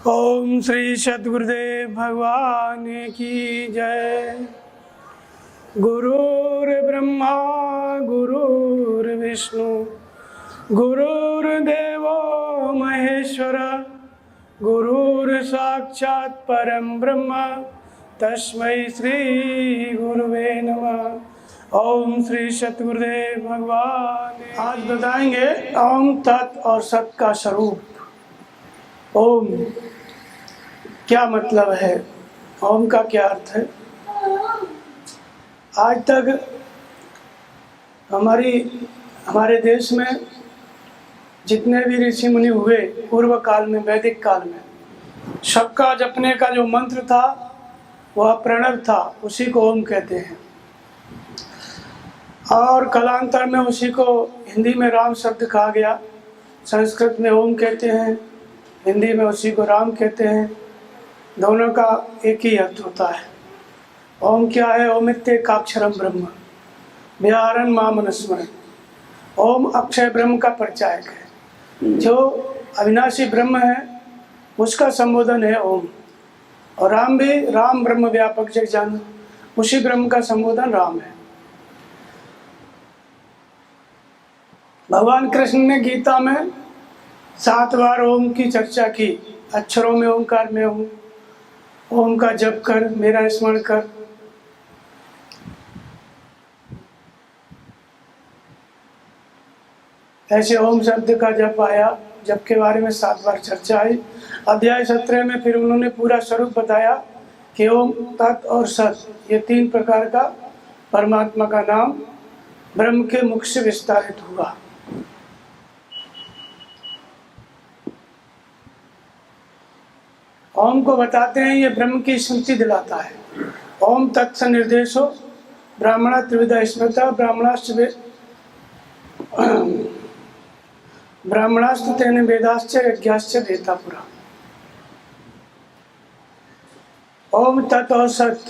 ओम श्री सद्गुरुदेव भगवान की जय। गुरुर्ब्रह्मा गुरुर्विष्णु गुरुर्देवो महेश्वर गुरुर्साक्षात् परम ब्रह्म तस्मै श्री गुरुवे नमः। ओम श्री सद्गुरुदेव भगवान। आज बताएंगे ओम तत् और सत का स्वरूप। ओम क्या मतलब है, ओम का क्या अर्थ है। आज तक हमारे देश में जितने भी ऋषि मुनि हुए पूर्व काल में, वैदिक काल में, सबका जपने का जो मंत्र था वह प्रणव था, उसी को ओम कहते हैं। और कालांतर में उसी को हिंदी में राम शब्द कहा गया, संस्कृत में ओम कहते हैं, हिंदी में उसी को राम कहते हैं। दोनों का एक ही अर्थ होता है। ओम क्या है? ओमित्येकाक्षरम ब्रह्म व्याहरन् मामनुस्मरन्। ओम अक्षय ब्रह्म का परिचायक है। जो अविनाशी ब्रह्म है उसका संबोधन है ओम। और राम भी, राम ब्रह्म व्यापक जग जान, उसी ब्रह्म का संबोधन राम है। भगवान कृष्ण ने गीता में 7 बार ओम की चर्चा की। अक्षरों में ओंकार में हूँ, ओम का जप कर, मेरा स्मरण कर। ऐसे ओम शब्द का जप आया, जप के बारे में 7 बार चर्चा आई। अध्याय 17 में फिर उन्होंने पूरा स्वरूप बताया कि ओम, तत् और सत, ये 3 प्रकार का परमात्मा का नाम ब्रह्म के मुख से विस्तारित हुआ। ओम को बताते हैं ये ब्रह्म की स्मृति दिलाता है। ओम तत्स निर्देशो ब्राह्मणा त्रिविधा स्मृता ब्राह्मणास्तु तेन वेदाश्च यज्ञाश्च देता पुरा। ओम तत् और सत,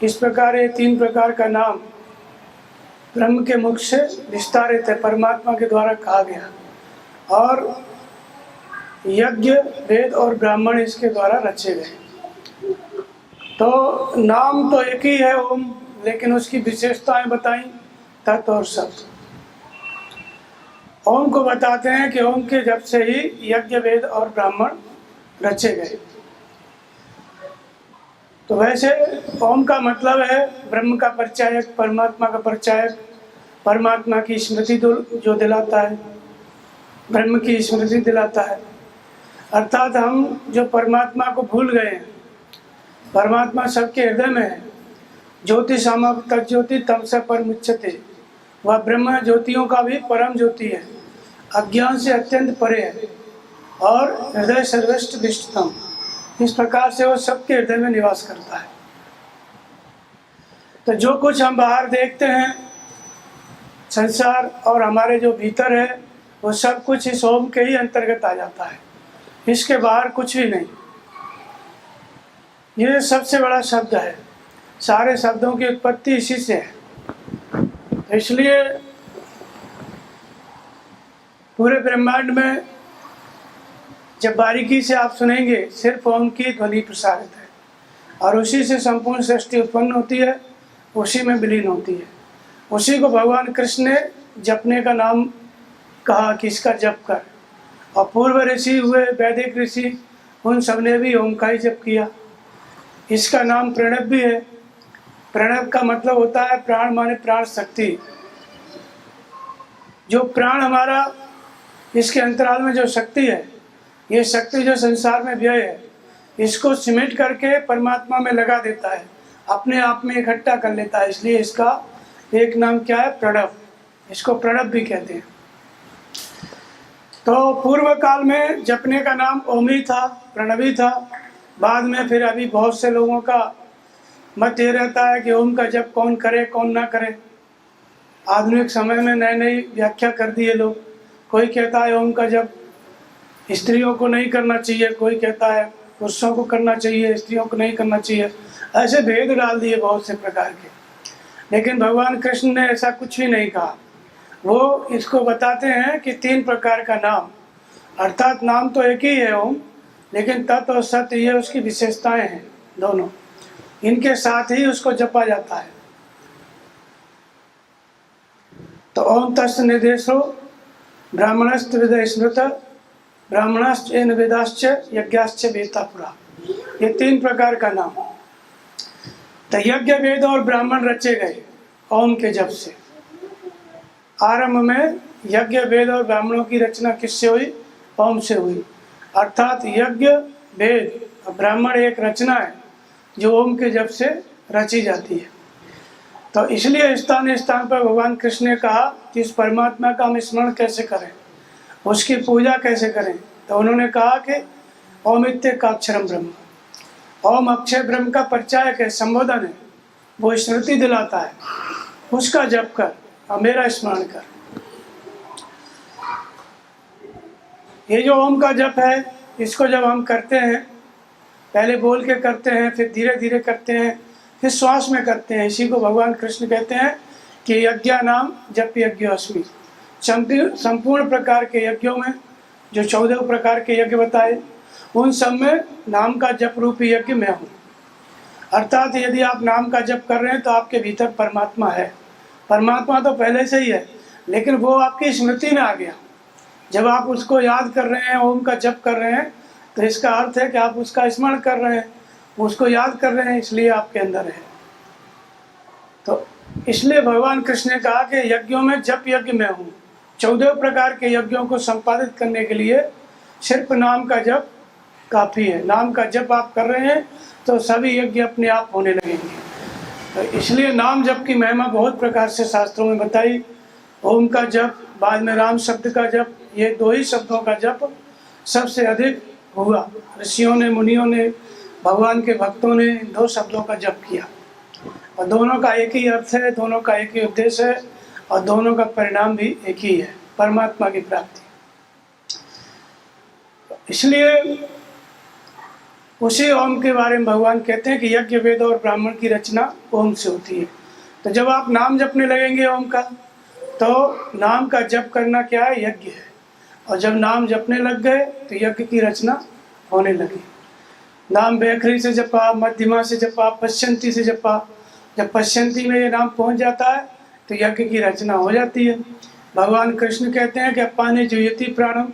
इस प्रकार ये 3 प्रकार का नाम ब्रह्म के मुख से विस्तारित है, परमात्मा के द्वारा कहा गया। और यज्ञ, वेद और ब्राह्मण इसके द्वारा रचे गए। तो नाम तो एक ही है ओम, लेकिन उसकी विशेषताएं बताई तत् और सत। ओम को बताते हैं कि ओम के जप से ही यज्ञ, वेद और ब्राह्मण रचे गए। तो वैसे ओम का मतलब है ब्रह्म का परिचायक, परमात्मा का परिचायक, परमात्मा की स्मृति जो दिलाता है, ब्रह्म की स्मृति दिलाता है। अर्थात हम जो परमात्मा को भूल गए हैं, परमात्मा सबके हृदय में है। ज्योति सामक तज्ज्योति तमसा परमुच्यते, वह ब्रह्म ज्योतियों का भी परम ज्योति है, अज्ञान से अत्यंत परे है और हृदय सर्वश्रेष्ठ विष्टतम। इस प्रकार से वो सबके हृदय में निवास करता है। तो जो कुछ हम बाहर देखते हैं, संसार और हमारे जो भीतर है, वो सब कुछ इस ओम के ही अंतर्गत आ जाता है। इसके बाहर कुछ भी नहीं। ये सबसे बड़ा शब्द है, सारे शब्दों की उत्पत्ति इसी से है। इसलिए पूरे ब्रह्मांड में जब बारीकी से आप सुनेंगे, सिर्फ ओम की ध्वनि प्रसारित है और उसी से संपूर्ण सृष्टि उत्पन्न होती है, उसी में विलीन होती है। उसी को भगवान कृष्ण ने जपने का नाम कहा कि इसका जप कर। और पूर्व ऋषि हुए, वैदिक ऋषि, उन सब ने भी ओम का ही जप किया। इसका नाम प्रणव भी है। प्रणव का मतलब होता है प्राण, माने प्राण शक्ति। जो प्राण हमारा, इसके अंतराल में जो शक्ति है, ये शक्ति जो संसार में व्यय है, इसको सिमेट करके परमात्मा में लगा देता है, अपने आप में इकट्ठा कर लेता है। इसलिए इसका एक नाम क्या है? प्रणव। इसको प्रणव भी कहते हैं। तो पूर्व काल में जपने का नाम ओम ही था, प्रणवी था। बाद में फिर अभी बहुत से लोगों का मत ये रहता है कि ओम का जप कौन करे कौन ना करे। आधुनिक समय में नई नई व्याख्या कर दी है लोग। कोई कहता है ओम का जप स्त्रियों को नहीं करना चाहिए, कोई कहता है पुरुषों को करना चाहिए, स्त्रियों को नहीं करना चाहिए। ऐसे भेद डाल दिए बहुत से प्रकार के। लेकिन भगवान कृष्ण ने ऐसा कुछ भी नहीं कहा। वो इसको बताते हैं कि 3 प्रकार का नाम, अर्थात नाम तो एक ही है ओम, लेकिन तत् और सत ये उसकी विशेषताएं हैं दोनों, इनके साथ ही उसको जपा जाता है। तो ओम तस् निर्देशो ब्राह्मणस्थ हृदय स्मृत ब्राह्मणश्च एन वेदाश्च यज्ञाश्च वेता पुरा, ये 3 प्रकार का नाम। तो यज्ञ वेद और ब्राह्मण रचे गए ओम के जप से। आरंभ में यज्ञ वेद और ब्राह्मणों की रचना किससे हुई? ओम से हुई। अर्थात यज्ञ वेद और ब्राह्मण एक रचना है जो ओम के जप से रची जाती है। तो इसलिए स्थान स्थान पर भगवान कृष्ण ने कहा कि इस परमात्मा का हम स्मरण कैसे करें, उसकी पूजा कैसे करें। तो उन्होंने कहा कि ओमित्येकाक्षरम ब्रह्म, ओम अक्षय ब्रह्म का परिचायक है, संबोधन है, वो स्मृति दिलाता है, उसका जप कर और मेरा स्मरण कर। ये जो ओम का जप है, इसको जब हम करते हैं, पहले बोल के करते हैं, फिर धीरे धीरे करते हैं, फिर श्वास में करते हैं। इसी को भगवान कृष्ण कहते हैं कि यज्ञा नाम जप यज्ञोऽस्मि। संपूर्ण प्रकार के यज्ञों में जो 14 प्रकार के यज्ञ बताए, उन सब में नाम का जप रूपी यज्ञ मैं हूँ। अर्थात यदि आप नाम का जप कर रहे हैं तो आपके भीतर परमात्मा है। परमात्मा तो पहले से ही है, लेकिन वो आपकी स्मृति में आ गया। जब आप उसको याद कर रहे हैं, ओम का जप कर रहे हैं, तो इसका अर्थ है कि आप उसका स्मरण कर रहे हैं, उसको याद कर रहे हैं, इसलिए आपके अंदर है। तो इसलिए भगवान कृष्ण ने कहा कि यज्ञों में जप यज्ञ मैं हूँ। 14 प्रकार के यज्ञों को संपादित करने के लिए सिर्फ नाम का जप काफ़ी है। नाम का जप आप कर रहे हैं तो सभी यज्ञ अपने आप होने लगेंगे। तो इसलिए नाम जप की महिमा बहुत प्रकार से शास्त्रों में बताई। ओम का जप, बाद में राम शब्द का जप, ये 2 ही शब्दों का जप सबसे अधिक हुआ। ऋषियों ने, मुनियों ने, भगवान के भक्तों ने 2 शब्दों का जप किया, और दोनों का एक ही अर्थ है, दोनों का एक ही उद्देश्य है, और दोनों का परिणाम भी एक ही है, परमात्मा की प्राप्ति। इसलिए उसी ओम के बारे में भगवान कहते हैं कि यज्ञ वेद और ब्राह्मण की रचना ओम से होती है। तो जब आप नाम जपने लगेंगे ओम का, तो नाम का जप करना क्या है? यज्ञ है। और जब नाम जपने लग गए तो यज्ञ की रचना होने लगी। नाम बेखरी से जपा, मध्यमा से जपा, पश्यंती से जपा। जब पश्यंती में ये नाम पहुंच जाता है तो यज्ञ की रचना हो जाती है। भगवान कृष्ण कहते हैं कि अपाने जुयति प्राणम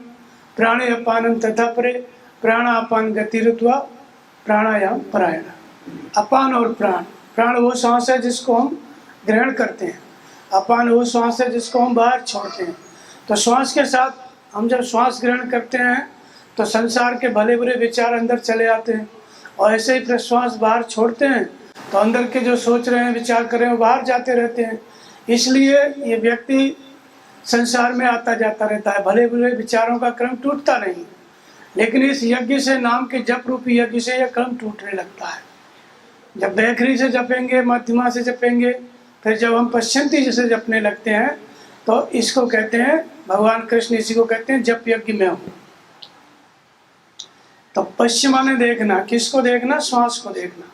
प्राणे अपानम तथा परे प्राण अपान गति रुत्वा प्राणायाम परायण। अपान और प्राण, प्राण वो श्वास है जिसको हम ग्रहण करते हैं, अपान वो श्वास है जिसको हम बाहर छोड़ते हैं। तो श्वास के साथ हम जब श्वास ग्रहण करते हैं तो संसार के भले बुरे विचार अंदर चले आते हैं, और ऐसे ही प्रश्वास बाहर छोड़ते हैं तो अंदर के जो सोच रहे हैं, विचार कर रहे हैं, वो बाहर जाते रहते हैं। इसलिए ये व्यक्ति संसार में आता जाता रहता है, भले बुरे विचारों का क्रम टूटता नहीं। लेकिन इस यज्ञ से, नाम के जप रूपी यज्ञ से, यह क्रम टूटने लगता है। जब बेखरी से जपेंगे, मध्यमा से जपेंगे, फिर जब हम पश्यंती जैसे जपने लगते हैं, तो इसको कहते हैं, भगवान कृष्ण इसी को कहते हैं जप यज्ञ में हूँ। तो पश्य माने देखना, किसको देखना? श्वास को देखना।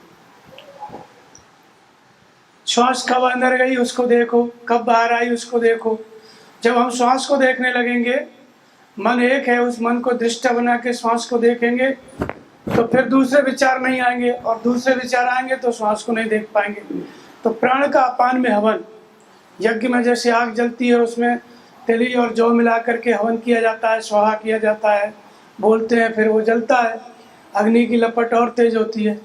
श्वास कब अंदर गई उसको देखो, कब बाहर आई उसको देखो। जब हम श्वास को देखने लगेंगे, मन एक है, उस मन को दृष्टा बना के श्वास को देखेंगे, तो फिर दूसरे विचार नहीं आएंगे, और दूसरे विचार आएंगे तो श्वास को नहीं देख पाएंगे। तो प्राण का अपान में हवन, यज्ञ में जैसे आग जलती है, उसमें तिली और जौ मिला करके हवन किया जाता है, स्वाहा किया जाता है, बोलते हैं, फिर वो जलता है, अग्नि की लपट और तेज होती है।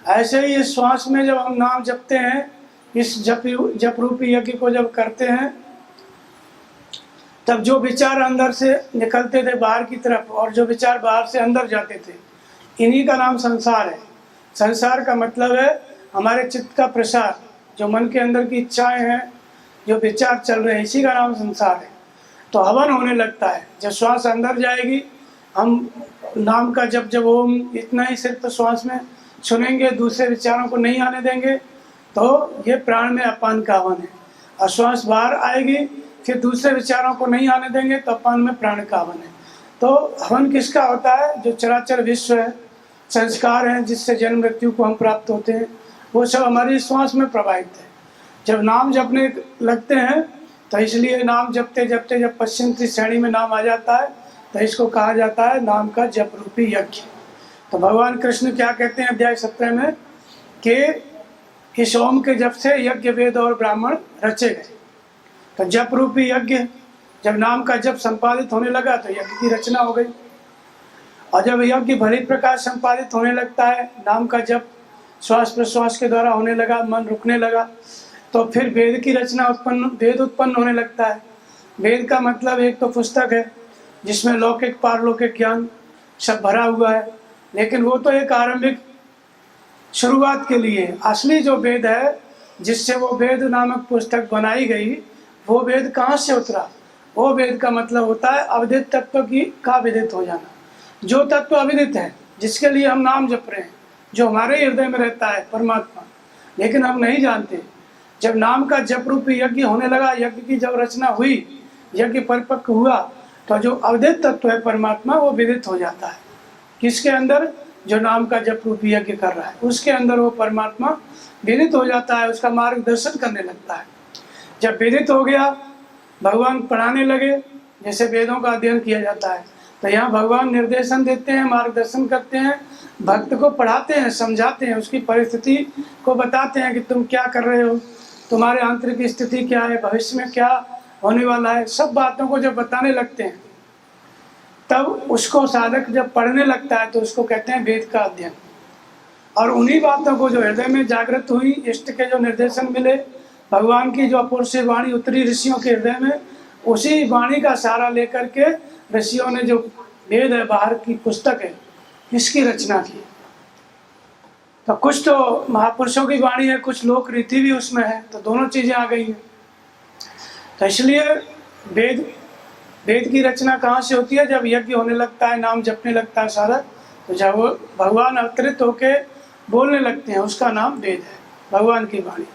ऐसे ही इस श्वास में जब हम नाम जपते हैं, इस जप रूपी यज्ञ को जब करते हैं, तब जो विचार अंदर से निकलते थे बाहर की तरफ, और जो विचार बाहर से अंदर जाते थे, इन्हीं का नाम संसार है। संसार का मतलब है हमारे चित्त का प्रसार, जो मन के अंदर की इच्छाएं हैं, जो विचार चल रहे हैं, इसी का नाम संसार है। तो हवन होने लगता है जब श्वास अंदर जाएगी। हम नाम का जब ओम इतना ही सिर्फ श्वास में सुनेंगे, दूसरे विचारों को नहीं आने देंगे, तो ये प्राण में अपान का हवन है। और श्वास बाहर आएगी, फिर दूसरे विचारों को नहीं आने देंगे, तो अपान में प्राण का हवन है। तो हवन किसका होता है? जो चराचर विश्व है, संस्कार हैं जिससे जन्म मृत्यु को हम प्राप्त होते हैं, वो सब हमारी श्वास में प्रवाहित है। जब नाम जपने लगते हैं, तो इसलिए नाम जपते जपते जब पश्चिमी श्रेणी में नाम आ जाता है, तो इसको कहा जाता है नाम का जप रूपी यज्ञ। तो भगवान कृष्ण क्या कहते हैं अध्याय 17 में कि इस ओम के जप से यज्ञ वेद और ब्राह्मण रचे गए। तो जप रूपी यज्ञ, जब नाम का जप संपादित होने लगा तो यज्ञ की रचना हो गई। और जब यज्ञ भली प्रकार संपादित होने लगता है, नाम का जप श्वास प्रश्वास के द्वारा होने लगा, मन रुकने लगा, तो फिर वेद की रचना वेद उत्पन्न होने लगता है। वेद का मतलब एक तो पुस्तक है जिसमें लौकिक पारलौकिक ज्ञान सब भरा हुआ है, लेकिन वो तो एक आरंभिक शुरुआत के लिए। असली जो वेद है जिससे वो वेद नामक पुस्तक बनाई गई, वो वेद कहाँ से उतरा? वो वेद का मतलब होता है अविदित तत्व का विदित हो जाना। जो तत्व अविदित है, जिसके लिए हम नाम जप रहे हैं, जो हमारे हृदय में रहता है परमात्मा, लेकिन हम नहीं जानते। जब नाम का जप रूपी यज्ञ होने लगा, यज्ञ की जब रचना हुई, यज्ञ परिपक्व हुआ, तो जो अविदित तत्व है परमात्मा वो विदित हो जाता है। किसके अंदर? जो नाम का जप रूपी यज्ञ कर रहा है उसके अंदर वो परमात्मा विदित हो जाता है, उसका मार्गदर्शन करने लगता है। जब विदित हो गया, भगवान पढ़ाने लगे, जैसे वेदों का अध्ययन किया जाता है, तो यहाँ भगवान निर्देशन देते हैं, मार्गदर्शन करते हैं, भक्त को पढ़ाते हैं, समझाते हैं, उसकी परिस्थिति को बताते हैं कि तुम क्या कर रहे हो, तुम्हारे आंतरिक स्थिति क्या है, भविष्य में क्या होने वाला है। सब बातों को जब बताने लगते हैं, तब उसको साधक जब पढ़ने लगता है तो उसको कहते हैं वेद का अध्ययन। और उन्हीं बातों को जो हृदय में जागृत हुई, इष्ट के जो निर्देशन मिले, भगवान की जो अपूर्व से वाणी उतरी ऋषियों के हृदय में, उसी वाणी का सहारा लेकर के ऋषियों ने जो वेद है, बाहर की पुस्तक है, इसकी रचना की। तो कुछ तो महापुरुषों की वाणी है, कुछ लोक रीति भी उसमें है, तो दोनों चीजें आ गई हैं। तो इसलिए वेद की रचना कहाँ से होती है? जब यज्ञ होने लगता है, नाम जपने लगता है सारा, तो जब वो भगवान अवतरित होके बोलने लगते हैं, उसका नाम वेद है, भगवान की वाणी।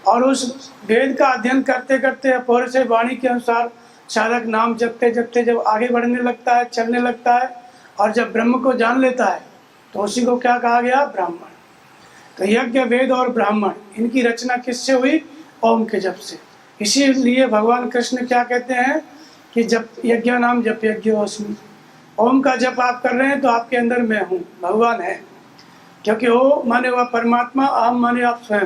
और उस वेद का अध्ययन करते करते अपूर्व से वाणी के अनुसार साधक नाम जपते जपते जब आगे बढ़ने लगता है, चलने लगता है, और जब ब्रह्म को जान लेता है, तो उसी को क्या कहा गया? ब्राह्मण। तो यज्ञ वेद और ब्राह्मण, इनकी रचना किससे हुई? ओम के जप से। इसीलिए भगवान कृष्ण क्या कहते हैं कि जप यज्ञ नाम जप यज्ञोऽस्मि। ओम का जप आप कर रहे हैं तो आपके अंदर मैं हूँ, भगवान है। क्योंकि ओ माने वह परमात्मा, अहम माने आप स्वयं,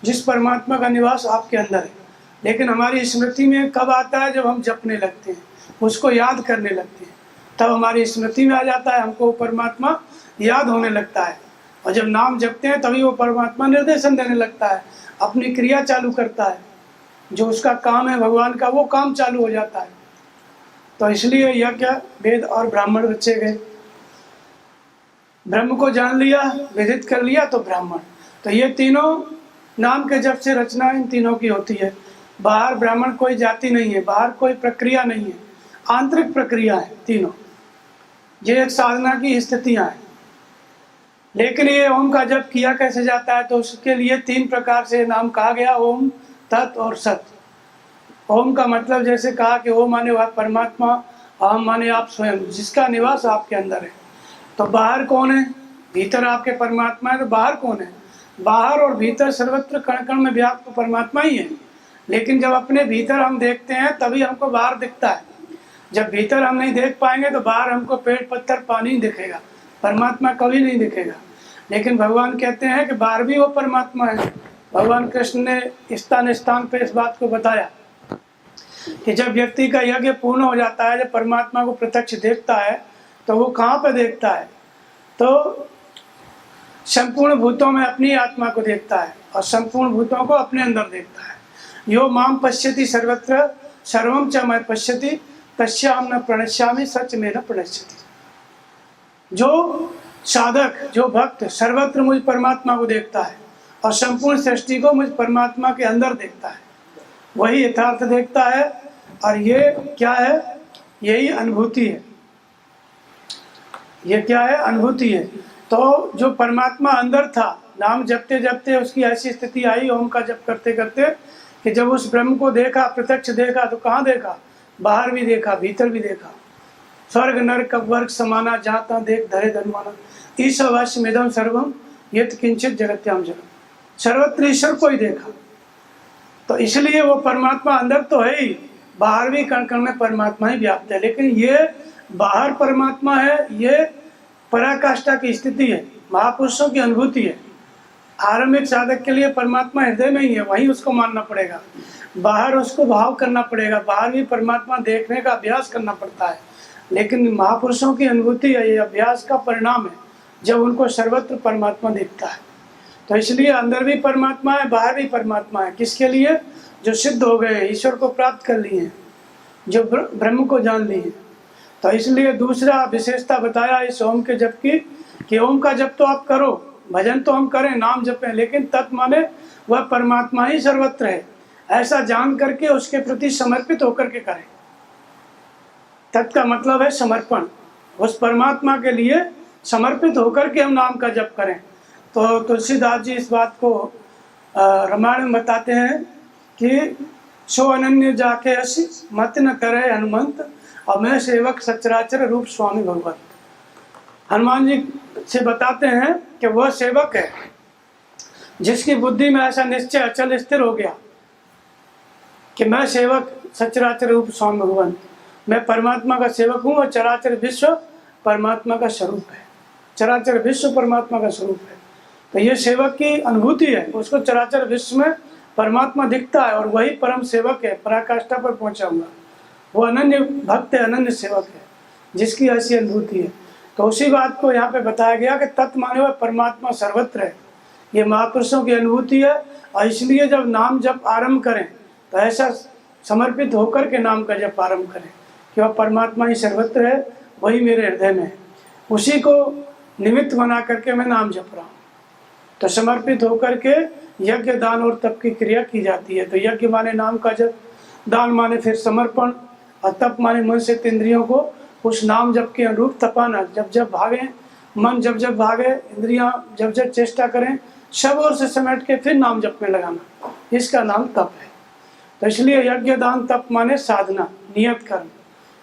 जिस परमात्मा का निवास आपके अंदर है। लेकिन हमारी स्मृति में कब आता है? जब हम जपने लगते हैं, उसको याद करने लगते हैं, तब हमारी स्मृति में आ जाता है, हमको परमात्मा याद होने लगता है। और जब नाम जपते हैं तभी वो परमात्मा निर्देशन देने लगता है, अपनी क्रिया चालू करता है, जो उसका काम है भगवान का, वो काम चालू हो जाता है। तो इसलिए यज्ञ वेद और ब्राह्मण रचे गए। ब्रह्म को जान लिया, विदित कर लिया, तो ब्राह्मण। तो ये तीनों नाम के जप से रचना इन तीनों की होती है। बाहर ब्राह्मण कोई जाति नहीं है, बाहर कोई प्रक्रिया नहीं है, आंतरिक प्रक्रिया है तीनों। ये एक साधना की स्थितियां हैं। लेकिन ये ओम का जप किया कैसे जाता है? तो उसके लिए 3 प्रकार से नाम कहा गया, ओम, तत् और सत। ओम का मतलब जैसे कहा कि ओम माने वह परमात्मा, अहम माने आप स्वयं, जिसका निवास आपके अंदर है। तो बाहर कौन है? भीतर आपके परमात्मा है, तो बाहर कौन है? बाहर और भीतर सर्वत्र कण कण में व्याप्त परमात्मा ही है। लेकिन जब अपने भीतर हम देखते हैं तभी हमको बाहर दिखता है। जब भीतर हम नहीं देख पाएंगे तो बाहर हमको पेड़ पत्थर पानी दिखेगा, परमात्मा कभी नहीं दिखेगा। लेकिन भगवान कहते हैं कि बाहर भी वो परमात्मा है। भगवान कृष्ण ने स्थान स्थान पे इस बात को बताया कि जब व्यक्ति का यज्ञ पूर्ण हो जाता है, जब परमात्मा को प्रत्यक्ष देखता है, तो वो कहाँ पे देखता है? तो संपूर्ण भूतों में अपनी आत्मा को देखता है और संपूर्ण भूतों को अपने अंदर देखता है। यो माम पश्यति सर्वत्र सर्वम च मैं पश्यति तस्याम न प्रणश्यामि सच में न प्रणश्यति। जो साधक, जो भक्त सर्वत्र मुझ परमात्मा को देखता है और संपूर्ण सृष्टि को मुझ परमात्मा के अंदर देखता है, वही यथार्थ देखता है। और ये क्या है? यही अनुभूति है। ये क्या है? अनुभूति है। तो जो परमात्मा अंदर था, नाम जपते जपते उसकी ऐसी स्थिति आई ओम का जप करते करते कि जब उस ब्रह्म को देखा, प्रत्यक्ष देखा, तो कहाँ देखा? बाहर भी देखा, भीतर भी देखा। स्वर्ग नरक वर्ग समाना, जहाँ तहाँ देख धरे धनवाना, ईश अवश्यमिदं सर्वम यत् किंचित जगत्याम जगम। सर्वत्र ईश्वर को ही देखा। तो इसलिए वो परमात्मा अंदर तो है ही, बाहर भी कण कण में परमात्मा ही व्याप्त है। लेकिन ये बाहर परमात्मा है, ये पराकाष्ठा की स्थिति है, महापुरुषों की अनुभूति है। आरंभिक साधक के लिए परमात्मा हृदय में ही है, वहीं उसको मानना पड़ेगा, बाहर उसको भाव करना पड़ेगा, बाहर भी परमात्मा देखने का अभ्यास करना पड़ता है। लेकिन महापुरुषों की अनुभूति है, ये अभ्यास का परिणाम है, जब उनको सर्वत्र परमात्मा दिखता है। तो इसलिए अंदर भी परमात्मा है, बाहर भी परमात्मा है। किसके लिए? जो सिद्ध हो गए, ईश्वर को प्राप्त कर लिए, जो ब्रह्म को जान लिए। तो इसलिए दूसरा विशेषता बताया इस ओम के जप की, कि ओम का जप तो आप करो, भजन तो हम करें, नाम जपें, लेकिन तत् माने वह परमात्मा ही सर्वत्र है, ऐसा जान करके उसके प्रति समर्पित होकर के करें। तत् का मतलब है समर्पण, उस परमात्मा के लिए समर्पित होकर के हम नाम का जप करें। तो तुलसीदास जी इस बात को रामायण में बताते हैं कि सो अनन्य जाके असी मत न करे हनुमंत, और मैं सेवक सचराचर रूप स्वामी भगवंत। हनुमान जी से बताते हैं कि वह सेवक है जिसकी बुद्धि में ऐसा निश्चय अचल स्थिर हो गया कि मैं सेवक सचराचर रूप स्वामी भगवंत, मैं परमात्मा का सेवक हूँ, और चराचर विश्व परमात्मा का स्वरूप है, चराचर विश्व परमात्मा का स्वरूप है। तो ये सेवक की अनुभूति है, उसको चराचर विश्व में परमात्मा दिखता है, और वही परम सेवक है, पराकाष्ठा पर पहुंचा हुआ, वो अनन्य भक्त है, अनन्य सेवक है, जिसकी ऐसी अनुभूति है। तो उसी बात को यहाँ पे बताया गया कि तत् माने हुआ परमात्मा सर्वत्र है, ये महापुरुषों की अनुभूति है। और इसलिए जब नाम जप आरंभ करें तो ऐसा समर्पित होकर के नाम का जप आरंभ करें कि वह परमात्मा ही सर्वत्र है, वही मेरे हृदय में है, उसी को निमित्त बना करके मैं नाम जप रहा हूँ। तो समर्पित होकर के यज्ञ दान और तप की क्रिया की जाती है। तो यज्ञ माने नाम का जप, दान माने फिर समर्पण, और तप माने मन से इंद्रियों को उस नाम जप के अनुरूप तपाना। जब जब भागे मन, जब जब भागे इंद्रियां, जब जब चेष्टा करें, सब ओर से समेट के फिर नाम जप में लगाना, इसका नाम तप है। तो इसलिए यज्ञ दान तप माने साधना, नियत कर्म,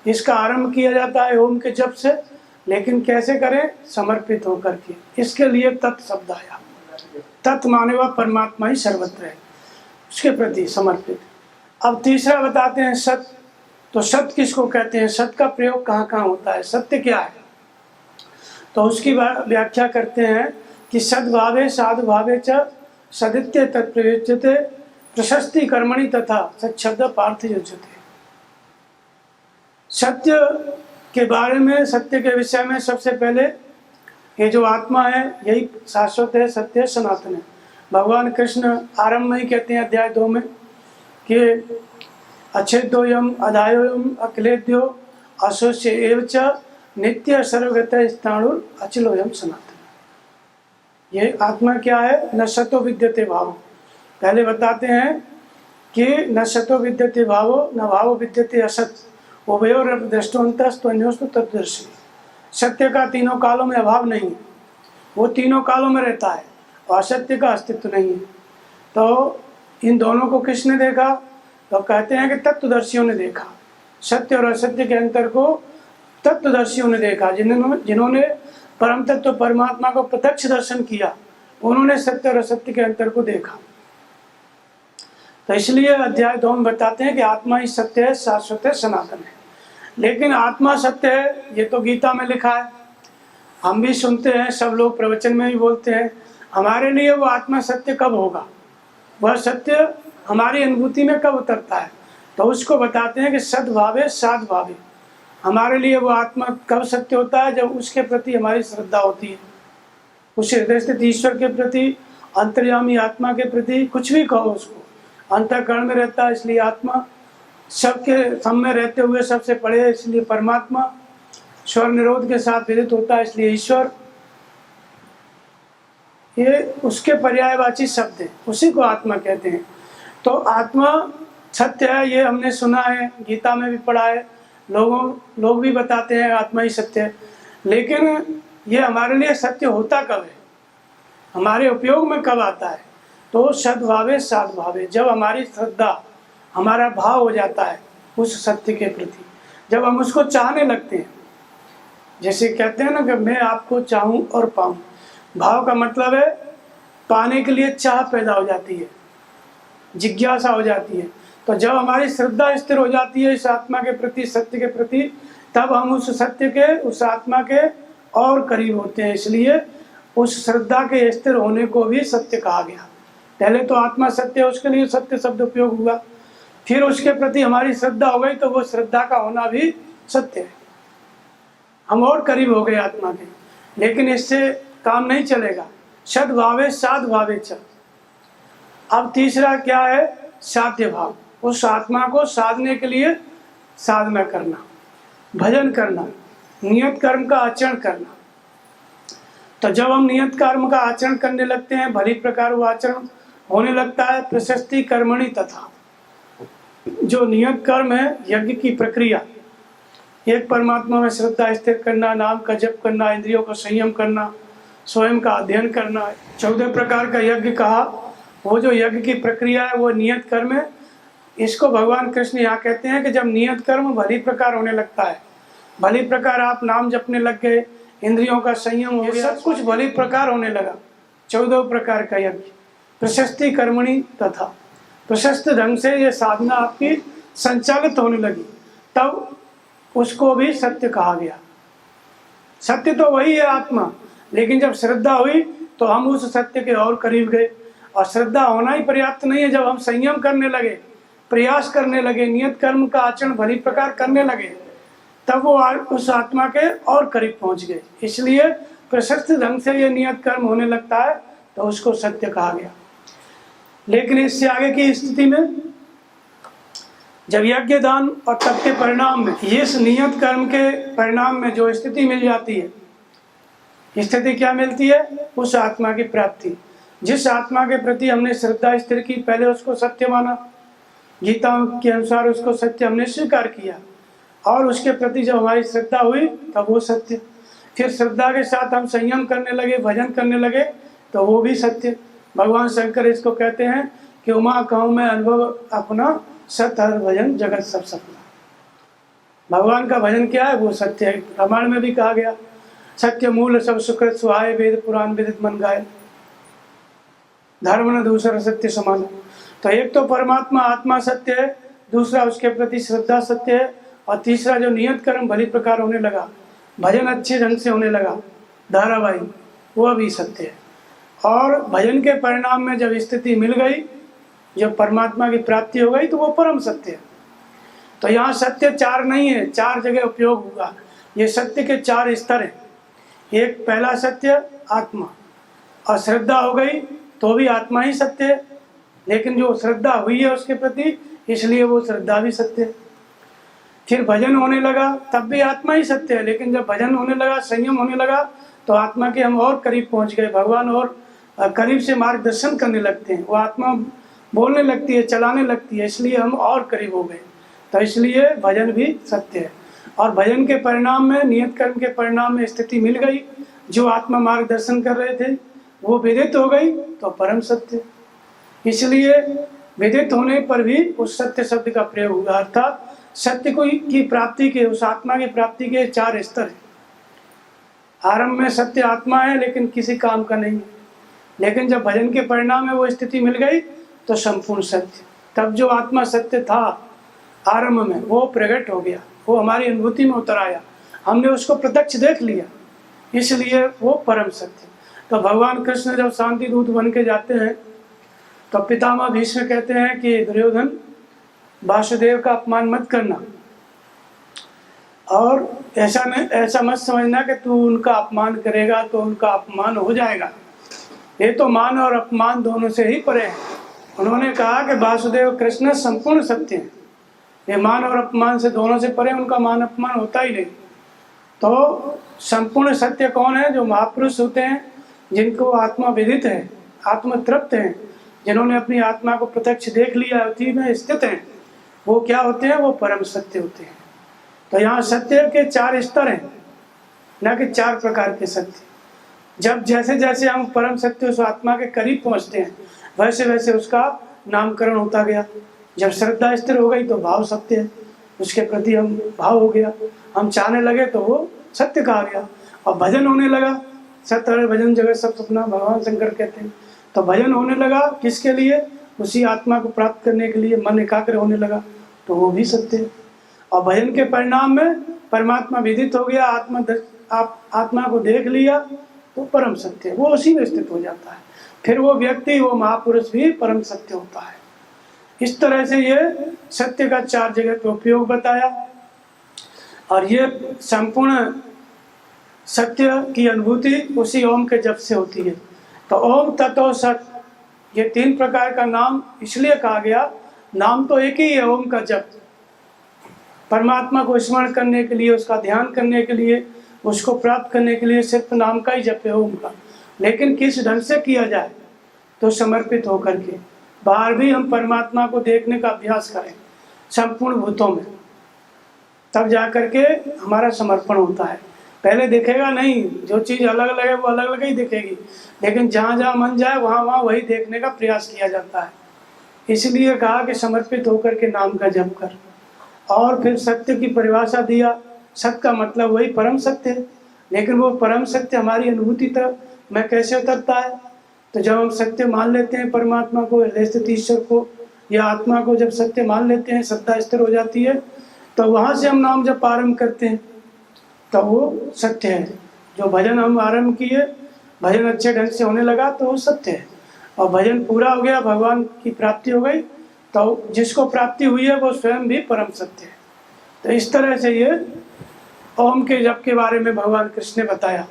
इसका आरंभ किया जाता है ओम के जप से। लेकिन कैसे करें? समर्पित होकर के। इसके लिए तत् शब्द आया। तत् माने वह परमात्मा ही सर्वत्र है, उसके प्रति समर्पित। अब तीसरा बताते हैं सत्य। तो सत्य किसको कहते हैं? सत्य का प्रयोग कहाँ कहाँ होता है? सत्य क्या है? तो उसकी व्याख्या करते हैं कि सद्भावे साधुभावे च सदित्य तत्प्रयुज्यते प्रशस्ति कर्मणि तथा सच्छब्द पार्थ युज्यते। सत्य के बारे में, सत्य के विषय में सबसे पहले ये जो आत्मा है यही शाश्वत है, सत्य है, सनातन है। भगवान कृष्ण आरंभ में ही कहते हैं अध्याय 2 में कि अच्छेद्योयम अधायोयम अखिलेद्यो अशोष्य एवच नित्य सर्वगत स्थाणुर अचिलोयम सनातन। ये आत्मा क्या है? न सतो विद्यते भावो। पहले बताते हैं कि न सतो विद्यते भावो न भावो विद्यते असत, उभयोर दृष्टवंतस्तन्योस्तु तत्दर्शी। सत्य का तीनों कालों में अभाव नहीं है, वो तीनों कालों में रहता है, और असत्य का अस्तित्व नहीं है। तो इन दोनों को किसने देखा? तो कहते हैं कि तत्वदर्शियों ने देखा। सत्य और असत्य के अंतर को तत्वदर्शियों ने देखा। जिन्होंने परम तत्व परमात्मा को प्रत्यक्ष दर्शन किया, उन्होंने सत्य और असत्य के अंतर को देखा। तो इसलिए अध्याय 2 में बताते हैं कि आत्मा ही सत्य है, शाश्वत है, सनातन है। लेकिन आत्मा सत्य है ये तो गीता में लिखा है, हम भी सुनते हैं, सब लोग प्रवचन में भी बोलते हैं। हमारे लिए वो आत्मा सत्य कब होगा? वह सत्य हमारी अनुभूति में कब उतरता है? तो उसको बताते हैं कि सद्भावे साधभावे। हमारे लिए वो आत्मा कब सत्य होता है? जब उसके प्रति हमारी श्रद्धा होती है, उस हृदय स्थित ईश्वर के प्रति, अंतर्यामी आत्मा के प्रति, कुछ भी कहो उसको, अंतःकरण में रहता है इसलिए आत्मा, सबके सब में रहते हुए सबसे परे है इसलिए परमात्मा, स्वर निरोध के साथ विदित होता है इसलिए ईश्वर। ये उसके पर्यायवाची शब्द है, उसी को आत्मा कहते हैं। तो आत्मा सत्य है, ये हमने सुना है, गीता में भी पढ़ा है, लोग भी बताते हैं आत्मा ही सत्य है। लेकिन ये हमारे लिए सत्य होता कब है? हमारे उपयोग में कब आता है? तो सद्भावे साधभावे, जब हमारी श्रद्धा, हमारा भाव हो जाता है उस सत्य के प्रति, जब हम उसको चाहने लगते हैं। जैसे कहते हैं ना कि मैं आपको चाहूँ और पाऊँ। भाव का मतलब है पाने के लिए चाह पैदा हो जाती है, जिज्ञासा हो जाती है। तो जब हमारी श्रद्धा स्थिर हो जाती है इस आत्मा के प्रति, सत्य के प्रति, तब हम उस सत्य के, उस आत्मा के और करीब होते हैं। इसलिए उस श्रद्धा के स्थिर होने को भी सत्य कहा गया। पहले तो आत्मा सत्य है, उसके लिए सत्य शब्द उपयोग हुआ, फिर उसके प्रति हमारी श्रद्धा हो गई तो वो श्रद्धा का होना भी सत्य है। हम और करीब हो गए आत्मा के। लेकिन इससे काम नहीं चलेगा। सद्भावे साधभावे च। अब तीसरा क्या है? साध्य भाव। उस आत्मा को साधने के लिए साधना करना, भजन करना, नियत कर्म का आचरण करना। तो जब हम नियत कर्म का आचरण करने लगते हैं, भली प्रकार वो आचरण होने लगता है। प्रशस्ति कर्मणि तथा। जो नियत कर्म है, यज्ञ की प्रक्रिया, एक परमात्मा में श्रद्धा स्थिर करना, नाम का जप करना, इंद्रियों का संयम करना, स्वयं का अध्ययन करना, 14 प्रकार का यज्ञ कहा। वो जो यज्ञ की प्रक्रिया है वो नियत कर्म है। इसको भगवान कृष्ण यहाँ कहते हैं कि जब नियत कर्म भली प्रकार होने लगता है, भली प्रकार आप नाम जपने लग गए, इंद्रियों का संयम हो गया, सब कुछ भली प्रकार होने लगा। 14 प्रकार का यज्ञ। प्रशस्ति कर्मणि तथा। प्रशस्त ढंग से ये साधना आपकी संचालित होने लगी, तब उसको भी सत्य कहा गया। सत्य तो वही है आत्मा, लेकिन जब श्रद्धा हुई तो हम उस सत्य के और करीब गए। और श्रद्धा होना ही पर्याप्त नहीं है। जब हम संयम करने लगे, प्रयास करने लगे, नियत कर्म का आचरण भली प्रकार करने लगे, तब वो उस आत्मा के और करीब पहुंच गए। इसलिए प्रशस्त ढंग से ये नियत कर्म होने लगता है तो उसको सत्य कहा गया। लेकिन इससे आगे की स्थिति में, जब यज्ञ दान और तप के परिणाम में, इस नियत कर्म के परिणाम में जो स्थिति मिल जाती है, स्थिति क्या मिलती है? उस आत्मा की प्राप्ति। जिस आत्मा के प्रति हमने श्रद्धा स्थिर की, पहले उसको सत्य माना, गीता के अनुसार उसको सत्य हमने स्वीकार किया, और उसके प्रति जब हमारी श्रद्धा हुई तब वो सत्य। फिर श्रद्धा के साथ हम संयम करने लगे, भजन करने लगे, तो वो भी सत्य। भगवान शंकर इसको कहते हैं कि उमा कहूँ मैं अनुभव अपना, सत हर भजन जगत सब सपना। भगवान का भजन क्या है? वो सत्य है। रामायण में भी कहा गया, सत्य मूल सब सुकृत सुहाय, वेद पुराण विदित मन गाय, धर्म न दूसरा सत्य समान। तो एक तो परमात्मा आत्मा सत्य है, दूसरा उसके प्रति श्रद्धा सत्य है, और तीसरा जो नियत कर्म भली प्रकार होने लगा, भजन अच्छे ढंग से होने लगा, धारावाही, वह भी सत्य है। और भजन के परिणाम में जब स्थिति मिल गई, जब परमात्मा की प्राप्ति हो गई, तो वो परम सत्य है। तो यहाँ सत्य 4 नहीं है, 4 जगह उपयोग होगा। ये सत्य के 4 स्तर हैं। एक पहला सत्य आत्मा, और श्रद्धा हो गई तो भी आत्मा ही सत्य है, लेकिन जो श्रद्धा हुई है उसके प्रति, इसलिए वो श्रद्धा भी सत्य है। फिर भजन होने लगा, तब भी आत्मा ही सत्य है, लेकिन जब भजन होने लगा, संयम होने लगा, तो आत्मा के हम और करीब पहुंच गए। भगवान और करीब से मार्गदर्शन करने लगते हैं, वो आत्मा बोलने लगती है, चलाने लगती है, इसलिए हम और करीब हो गए। तो इसलिए भजन भी सत्य है। और भजन के परिणाम में, नियत कर्म के परिणाम में स्थिति मिल गई, जो आत्मा मार्गदर्शन कर रहे थे वो विदित हो गई, तो परम सत्य। इसलिए विदित होने पर भी उस सत्य शब्द का प्रयोग हुआ। अर्थात सत्य को की प्राप्ति के, उस आत्मा की प्राप्ति के 4 स्तर हैं। आरंभ में सत्य आत्मा है, लेकिन किसी काम का नहीं है। लेकिन जब भजन के परिणाम में वो स्थिति मिल गई तो संपूर्ण सत्य। तब जो आत्मा सत्य था आरंभ में, वो प्रकट हो गया, वो हमारी अनुभूति में उतर आया, हमने उसको प्रत्यक्ष देख लिया, इसलिए वो परम सत्य। तो भगवान कृष्ण जब शांति दूत बन के जाते हैं, तो पितामह भीष्म कहते हैं कि दुर्योधन, वासुदेव का अपमान मत करना, और ऐसा मत समझना कि तू उनका अपमान करेगा तो उनका अपमान हो जाएगा। ये तो मान और अपमान दोनों से ही परे हैं। उन्होंने कहा कि वासुदेव कृष्ण संपूर्ण सत्य हैं, ये मान और अपमान से दोनों से परे, उनका मान अपमान होता ही नहीं। तो संपूर्ण सत्य कौन है? जो महापुरुष होते हैं, जिनको आत्मा विदित है, आत्म तृप्त हैं, जिन्होंने अपनी आत्मा को प्रत्यक्ष देख लिया, अति में स्थित हैं, वो क्या होते हैं? वो परम सत्य होते हैं। तो यहाँ सत्य के 4 स्तर हैं, न कि 4 प्रकार के सत्य। जब जैसे जैसे हम परम सत्य उस आत्मा के करीब पहुँचते हैं, वैसे वैसे उसका नामकरण होता गया। जब श्रद्धा स्थिर हो गई तो भाव सत्य है, उसके प्रति हम भाव हो गया, हम चाहने लगे तो वो सत्य कहा गया। और भजन होने लगा, सत्य हर भजन जगत सब सपना, भगवान शंकर कहते हैं। तो भजन होने लगा किसके लिए? उसी आत्मा को प्राप्त करने के लिए। मन एकाग्र होने लगा तो वो भी सत्य है। और भजन के परिणाम में परमात्मा विदित हो गया, आप आत्मा को देख लिया तो परम सत्य वो उसी में स्थित हो जाता है। फिर वो व्यक्ति, वो महापुरुष भी परम सत्य होता है। इस तरह से ये सत्य का 4 जगह पे उपयोग बताया। और ये संपूर्ण सत्य की अनुभूति उसी ओम के जप से होती है। तो ओम तत्व सत, ये 3 प्रकार का नाम इसलिए कहा गया, नाम तो एक ही है, ओम का जप। परमात्मा को स्मरण करने के लिए, उसका ध्यान करने के लिए, उसको प्राप्त करने के लिए सिर्फ नाम का ही जप है ओम का। लेकिन किस ढंग से किया जाए, तो समर्पित होकर के बाहर भी हम परमात्मा को देखने का अभ्यास करें संपूर्ण भूतों में, तब जा करके हमारा समर्पण होता है। पहले दिखेगा नहीं, जो चीज़ अलग अलग है वो अलग अलग ही दिखेगी, लेकिन जहाँ जहाँ मन जाए वहाँ वहाँ वही देखने का प्रयास किया जाता है। इसलिए कहा कि समर्पित होकर के नाम का जप कर। और फिर सत्य की परिभाषा दिया। सत्य का मतलब वही परम सत्य है, लेकिन वो परम सत्य हमारी अनुभूति तक में कैसे उतरता है, तो जब हम सत्य मान लेते हैं परमात्मा को, हृदय स्थित ईश्वर को या आत्मा को, जब सत्य मान लेते हैं, श्रद्धा स्थिर हो जाती है, तो वहाँ से हम नाम जब आरंभ करते हैं तो वो सत्य है। जो भजन हम आरंभ किए, भजन अच्छे ढंग से होने लगा तो वो सत्य है। और भजन पूरा हो गया, भगवान की प्राप्ति हो गई, तो जिसको प्राप्ति हुई है वो स्वयं भी परम सत्य है। तो इस तरह से ये ओम के जप के बारे में भगवान कृष्ण ने बताया।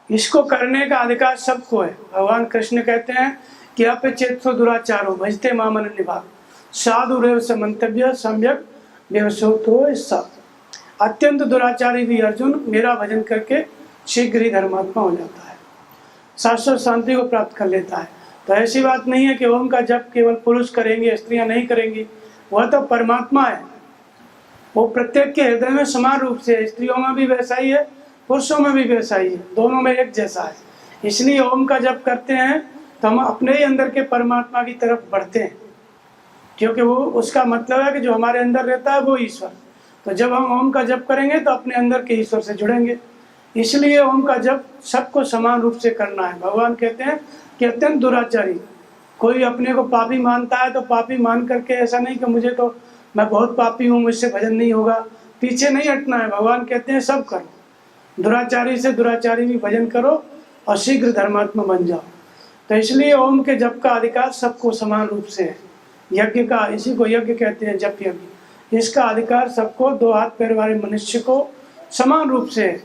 इसको करने का अधिकार सबको है। भगवान कृष्ण कहते हैं कि अपचेत्सो दुराचारो भजते माम अनन्यभाग साधु रेव से मंतव्य सम्यक व्यवसोतो इससा। अत्यंत दुराचारी भी अर्जुन मेरा भजन करके शीघ्र ही धर्मात्मा हो जाता है, शाश्वत शांति को प्राप्त कर लेता है। तो ऐसी बात नहीं है कि ओम का जप केवल पुरुष करेंगे, स्त्रियां नहीं करेंगी। वह तो परमात्मा है, वो प्रत्येक के हृदय में समान रूप से है। स्त्रियों में भी वैसा ही है, पुरुषों में भी वैसा ही है, दोनों में एक जैसा है। इसलिए ओम का जप करते हैं तो हम अपने ही अंदर के परमात्मा की तरफ बढ़ते हैं, क्योंकि वो उसका मतलब है कि जो हमारे अंदर रहता है वो ईश्वर। तो जब हम ओम का जप करेंगे तो अपने अंदर के ईश्वर से जुड़ेंगे। इसलिए ओम का जप सबको समान रूप से करना है। भगवान कहते हैं कि अत्यंत दुराचारी, कोई अपने को पापी मानता है तो पापी मान करके ऐसा नहीं कि मुझे तो मैं बहुत पापी हूँ, मुझसे भजन नहीं होगा, पीछे नहीं हटना है। भगवान कहते हैं सब करो, दुराचारी से दुराचारी भी भजन करो और शीघ्र धर्मात्मा बन जाओ। तो इसलिए ओम के जप का अधिकार सबको समान रूप से है। यज्ञ का, इसी को यज्ञ कहते हैं, जप यज्ञ, इसका अधिकार सबको, 2 हाथ पैर वाले मनुष्य को समान रूप से है।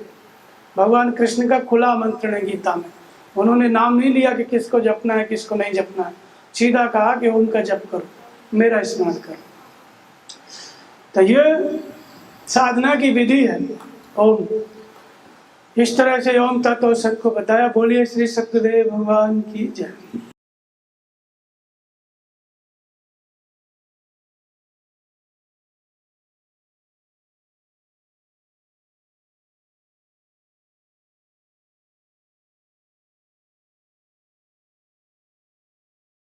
भगवान कृष्ण का खुला आमंत्रण है गीता में। उन्होंने नाम नहीं लिया कि किसको जपना है किसको नहीं जपना है, सीधा कहा कि ओम का जप करो, मेरा स्मरण करो। तो ये साधना की विधि है ओम। इस तरह से ओम तत्व सत को बताया। बोलिए श्री सत्यदेव भगवान की जय।